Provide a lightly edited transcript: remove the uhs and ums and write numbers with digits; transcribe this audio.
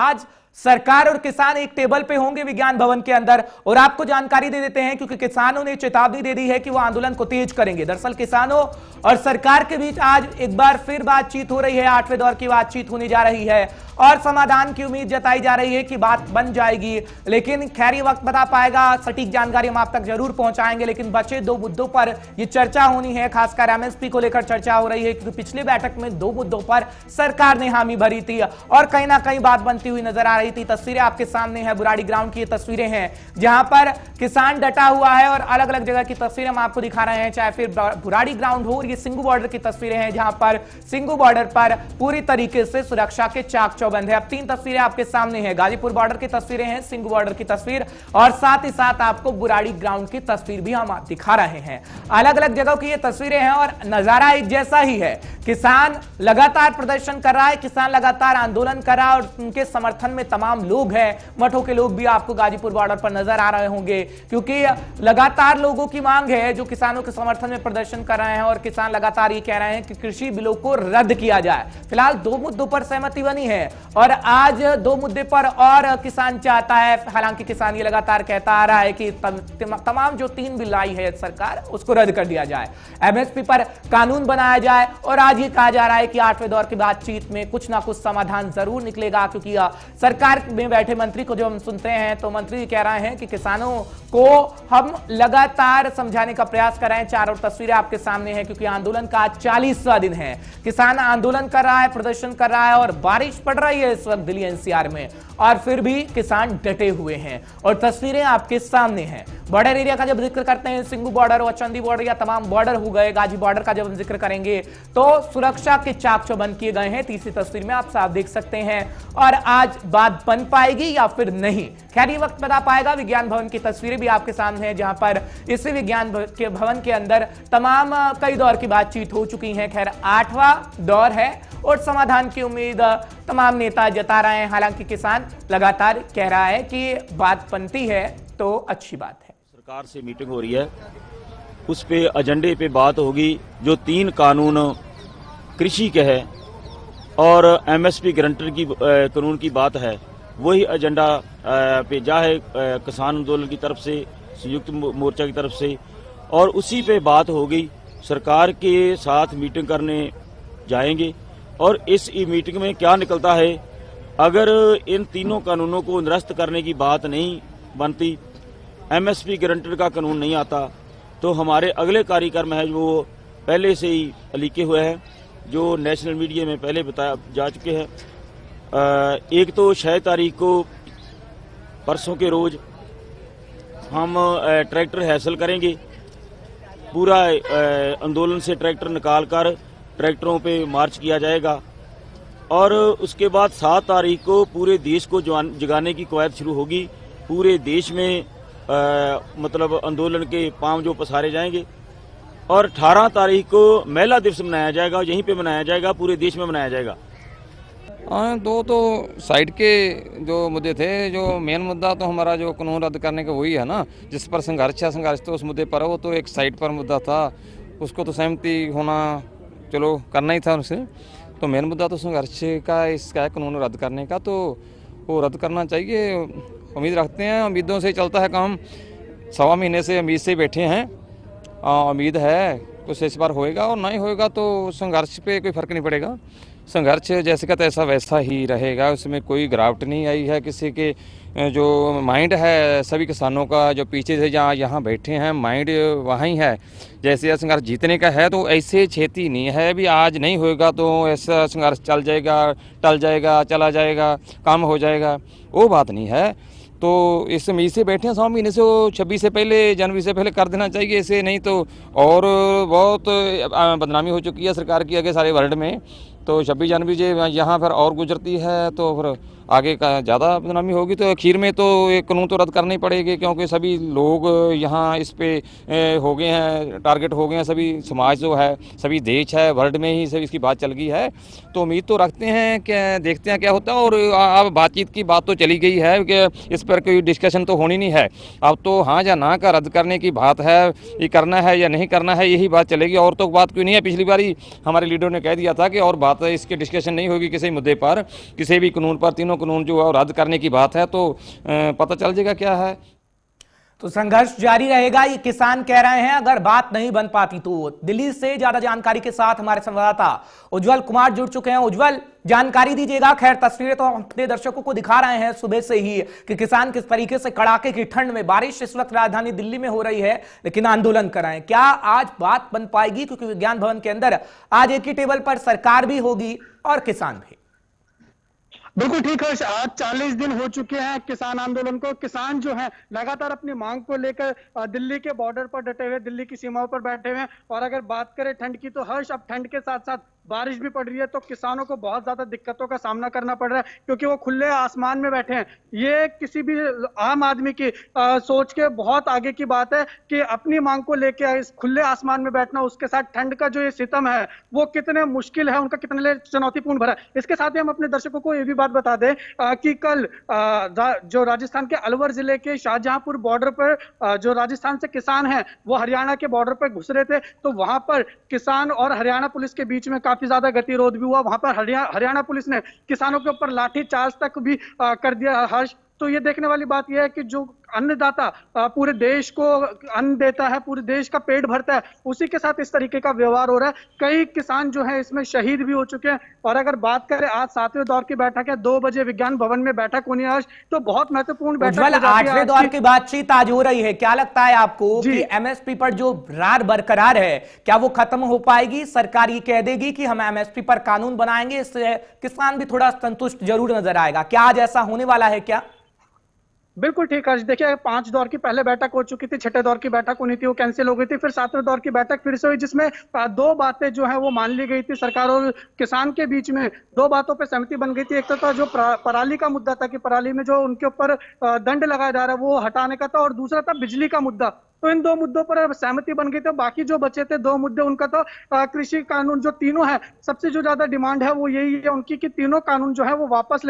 आज सरकार और किसान एक टेबल पे होंगे विज्ञान भवन के अंदर और आपको जानकारी दे देते हैं क्योंकि किसानों ने चेतावनी दे दी है कि वो आंदोलन को तेज करेंगे। दरअसल किसानों और सरकार के बीच आज एक बार फिर बातचीत हो रही है, 8वें दौर की बातचीत होने जा रही है और समाधान की उम्मीद जताई जा रही है कि बात बन जाएगी। लेकिन खैर ये वक्त बता पाएगा, सटीक जानकारी हम आप तक जरूर पहुंचाएंगे। लेकिन बचे दो मुद्दों पर ये चर्चा होनी है, खासकर एमएसपी को लेकर चर्चा हो रही है क्योंकि पिछली बैठक में दो मुद्दों पर सरकार ने हामी भरी थी और कहीं ना कहीं बात बनती हुई नजर आ रही थी। तस्वीरें आपके सामने है, बुराड़ी ग्राउंड की ये तस्वीरें हैं जहां पर किसान डटा हुआ है और अलग अलग जगह की तस्वीरें हम आपको दिखा रहे हैं, चाहे फिर बुराड़ी ग्राउंड हो। ये सिंगू बॉर्डर की तस्वीरें हैं जहां पर सिंगू बॉर्डर पर पूरी तरीके से सुरक्षा के चाक चौबंद है। अब तीन तस्वीरें आपके सामने हैं, गाजीपुर बॉर्डर की तस्वीरें हैं, सिंगू बॉर्डर की तस्वीर और साथ ही साथ आपको बुराड़ी ग्राउंड की तस्वीर भी हम दिखा रहे हैं। अलग अलग जगहों की ये तस्वीरें हैं और नजारा एक जैसा ही है। किसान लगातार प्रदर्शन कर रहा है, किसान लगातार आंदोलन कर रहा है और उनके समर्थन में तमाम लोग हैं। मठों के लोग भी आपको गाजीपुर बॉर्डर पर नजर आ रहे होंगे क्योंकि लगातार लोगों की मांग है जो किसानों के समर्थन में प्रदर्शन कर रहे हैं और किसान लगातार ये कह रहे हैं कि कृषि बिलों को रद्द किया जाए। फिलहाल दो मुद्दों पर सहमति बनी है और आज दो मुद्दे पर और किसान चाहता है। हालांकि किसान ये लगातार कहता आ रहा है कि तमाम जो 3 बिल लाई है सरकार उसको रद्द कर दिया जाए, एमएसपी पर कानून बनाया जाए और आज ये कहा जा रहा है कि 8वें दौर की बातचीत में कुछ ना कुछ समाधान जरूर निकलेगा। क्योंकि सरकार में बैठे मंत्री को जो हम सुनते हैं तो मंत्री कह रहे हैं कि किसानों को हम लगातार समझाने का प्रयास कर रहे हैं। चारों तस्वीरें आपके सामने हैं क्योंकि आंदोलन का 40वां दिन है, किसान आंदोलन कर रहा है, प्रदर्शन कर रहा है और बारिश पड़ रही है इस वक्त दिल्ली एनसीआर में और फिर भी किसान डटे हुए हैं और तस्वीरें आपके सामने हैं। बॉर्डर एरिया का जब जिक्र करते हैं, सिंगू बॉर्डर और चंदी बॉर्डर या तमाम बॉर्डर हो गए, गाजी बॉर्डर का जब हम जिक्र करेंगे तो सुरक्षा के चाक चौबंद किए गए हैं। तीसरी तस्वीर में आप साफ देख सकते हैं और आज बात बन पाएगी या फिर नहीं, खैर ये वक्त बता पाएगा। विज्ञान भवन की तस्वीरें भी आपके सामने हैं जहां पर इसी विज्ञान के भवन के अंदर तमाम कई दौर की बातचीत हो चुकी है। खैर 8वां दौर है और समाधान की उम्मीद तमाम नेता जता रहे हैं। हालांकि किसान लगातार कह रहा है कि बात बनती है तो अच्छी बात है। सरकार से मीटिंग हो रही है, उस पे एजेंडे पे बात होगी। जो 3 कानून कृषि के है और एमएसपी गारंटर की कानून की बात है, वही एजेंडा पे जा है किसान आंदोलन की तरफ से, संयुक्त मोर्चा की तरफ से, और उसी पे बात होगी। सरकार के साथ मीटिंग करने जाएंगे और इस मीटिंग में क्या निकलता है, अगर इन तीनों कानूनों को निरस्त करने की बात नहीं बनती, एमएसपी गारंटर का कानून नहीं आता, तो हमारे अगले कार्यक्रम है जो पहले से ही लिखे हुए हैं, जो नेशनल मीडिया में पहले बताया जा चुके हैं। एक तो 6 तारीख को परसों के रोज हम ट्रैक्टर हासिल करेंगे, पूरा आंदोलन से ट्रैक्टर निकालकर ट्रैक्टरों पे मार्च किया जाएगा और उसके बाद 7 तारीख को पूरे देश को जगाने की कवायद शुरू होगी। पूरे देश में मतलब आंदोलन के पांव जो पसारे जाएंगे और 18 तारीख को महिला दिवस मनाया जाएगा, यहीं पे मनाया जाएगा, पूरे देश में मनाया जाएगा। दो तो साइड के जो मुद्दे थे, जो मेन मुद्दा तो हमारा जो कानून रद्द करने का वही है ना, जिस पर संघर्ष है। संघर्ष तो उस मुद्दे पर है, वो तो एक साइड पर मुद्दा था, उसको तो सहमति होना चलो करना ही था उनसे। तो मेन मुद्दा तो संघर्ष का इसका है, कानून रद्द करने का, तो वो रद्द करना चाहिए। उम्मीद रखते हैं, उम्मीदों से चलता है काम। 1.25 महीने से उम्मीद से बैठे हैं, उम्मीद है कुछ इस बार होएगा और नहीं होएगा तो संघर्ष पे कोई फर्क नहीं पड़ेगा। संघर्ष जैसे का तैसा वैसा ही रहेगा, उसमें कोई गिरावट नहीं आई है। किसी के जो माइंड है सभी किसानों का, जो पीछे से जहाँ यहाँ बैठे हैं, माइंड वहाँ ही है। जैसे संघर्ष जीतने का है तो ऐसे छेती नहीं है भी आज नहीं होएगा तो ऐसा संघर्ष चल जाएगा, टल जाएगा, चला जाएगा, काम हो जाएगा, वो बात नहीं है। तो इस उम्मीद से बैठे हैं 100 महीने से, वो 26 से पहले, जनवरी से पहले कर देना चाहिए इसे, नहीं तो और बहुत बदनामी हो चुकी है सरकार की आगे सारे वर्ल्ड में। तो 26 जनवरी जो यहाँ पर और गुजरती है तो फिर आगे का ज़्यादा बदनामी होगी। तो आखिर में तो एक कानून तो रद्द करनी पड़ेगी क्योंकि सभी लोग यहाँ इस पे हो गए हैं, टारगेट हो गए हैं। सभी समाज जो है, सभी देश है, वर्ल्ड में ही सब इसकी बात चल गई है। तो उम्मीद तो रखते हैं कि देखते हैं क्या होता है। और अब बातचीत की बात तो चली गई है कि इस पर कोई डिस्कशन तो होनी नहीं है। अब तो हाँ या ना का रद्द करने की बात है, ये करना है या नहीं करना है, यही बात चलेगी। और तो बात क्यों नहीं है। पिछली बारी हमारे लीडर ने कह दिया था कि और बात इसके डिस्कशन नहीं होगी किसी मुद्दे पर, किसी भी कानून पर, तीनों कानून जो है वो रद्द करने की बात है, तो पता चल जाएगा क्या है। तो संघर्ष जारी रहेगा, ये किसान कह रहे हैं। अगर बात नहीं बन पाती तो दिल्ली से ज्यादा जानकारी के साथ हमारे संवाददाता उज्जवल कुमार जुड़ चुके हैं। उज्जवल, जानकारी दीजिएगा। खैर, तस्वीरें तो हम अपने दर्शकों को दिखा रहे हैं सुबह से ही कि किसान किस तरीके से कड़ाके की ठंड में, बारिश इस वक्त राजधानी दिल्ली में हो रही है, लेकिन आंदोलन कर रहे हैं। क्या आज बात बन पाएगी? क्योंकि विज्ञान भवन के अंदर आज एक ही टेबल पर सरकार भी होगी और किसान भी। बिल्कुल ठीक है। आज 40 दिन हो चुके हैं किसान आंदोलन को। किसान जो है लगातार अपनी मांग को लेकर दिल्ली के बॉर्डर पर डटे हुए, दिल्ली की सीमाओं पर बैठे हुए हैं। और अगर बात करें ठंड की, तो हर्ष, अब ठंड के साथ साथ बारिश भी पड़ रही है, तो किसानों को बहुत ज्यादा दिक्कतों का सामना करना पड़ रहा है, क्योंकि वो खुले आसमान में बैठे हैं। ये किसी भी आम आदमी की सोच के बहुत आगे की बात है कि अपनी मांग को लेकर इस खुले आसमान में बैठना, उसके साथ ठंड का जो ये सितम है वो कितने मुश्किल है, उनका कितने लिए चुनौतीपूर्ण भरा है। इसके साथ ही हम अपने दर्शकों को ये भी बात बता दें कि कल जो राजस्थान के अलवर जिले के शाहजहांपुर बॉर्डर पर जो राजस्थान से किसान हैं वो हरियाणा के बॉर्डर पर घुस रहे थे, तो वहां पर किसान और हरियाणा पुलिस के बीच में काफी ज्यादा गतिरोध भी हुआ। वहां पर हरियाणा पुलिस ने किसानों के ऊपर लाठीचार्ज तक भी कर दिया। हर्ष, तो ये देखने वाली बात यह है कि जो अन्नदाता पूरे देश को अन्न देता है, पूरे देश का पेट भरता है, उसी के साथ इस तरीके का व्यवहार हो रहा है। कई किसान जो है इसमें शहीद भी हो चुके हैं। और अगर बात करें आज 7वें दौर की बैठक है, 2 बजे विज्ञान भवन में बैठक होनी है, तो बहुत महत्वपूर्ण बैठक हो जाती है। 8वें दौर की बातचीत आज हो रही है। क्या लगता है आपको कि एमएसपी पर जो रार बरकरार है, क्या वो खत्म हो पाएगी? सरकार ये कह देगी कि हम एमएसपी पर कानून बनाएंगे, इससे किसान भी थोड़ा संतुष्ट जरूर नजर आएगा। क्या आज ऐसा होने वाला है क्या? बिल्कुल ठीक है। देखिए, 5 दौर की पहले बैठक हो चुकी थी, 6ठे दौर की बैठक होनी थी, वो कैंसिल हो गई थी। फिर 7वें दौर की बैठक फिर से हुई, जिसमें 2 बातें जो है वो मान ली गई थी। सरकार और किसान के बीच में 2 बातों पर सहमति बन गई थी। एक तो था जो पराली का मुद्दा था कि पराली में जो उनके ऊपर दंड लगाया जा रहा है वो हटाने का था, और दूसरा था बिजली का मुद्दा। तो इन 2 मुद्दों पर सहमति बन गई थी। बाकी जो बचे थे 2 मुद्दे, उनका तो कृषि कानून जो तीनों है, सबसे जो ज्यादा डिमांड है वो यही है उनकी कि तीनों कानून जो है वो वापस ले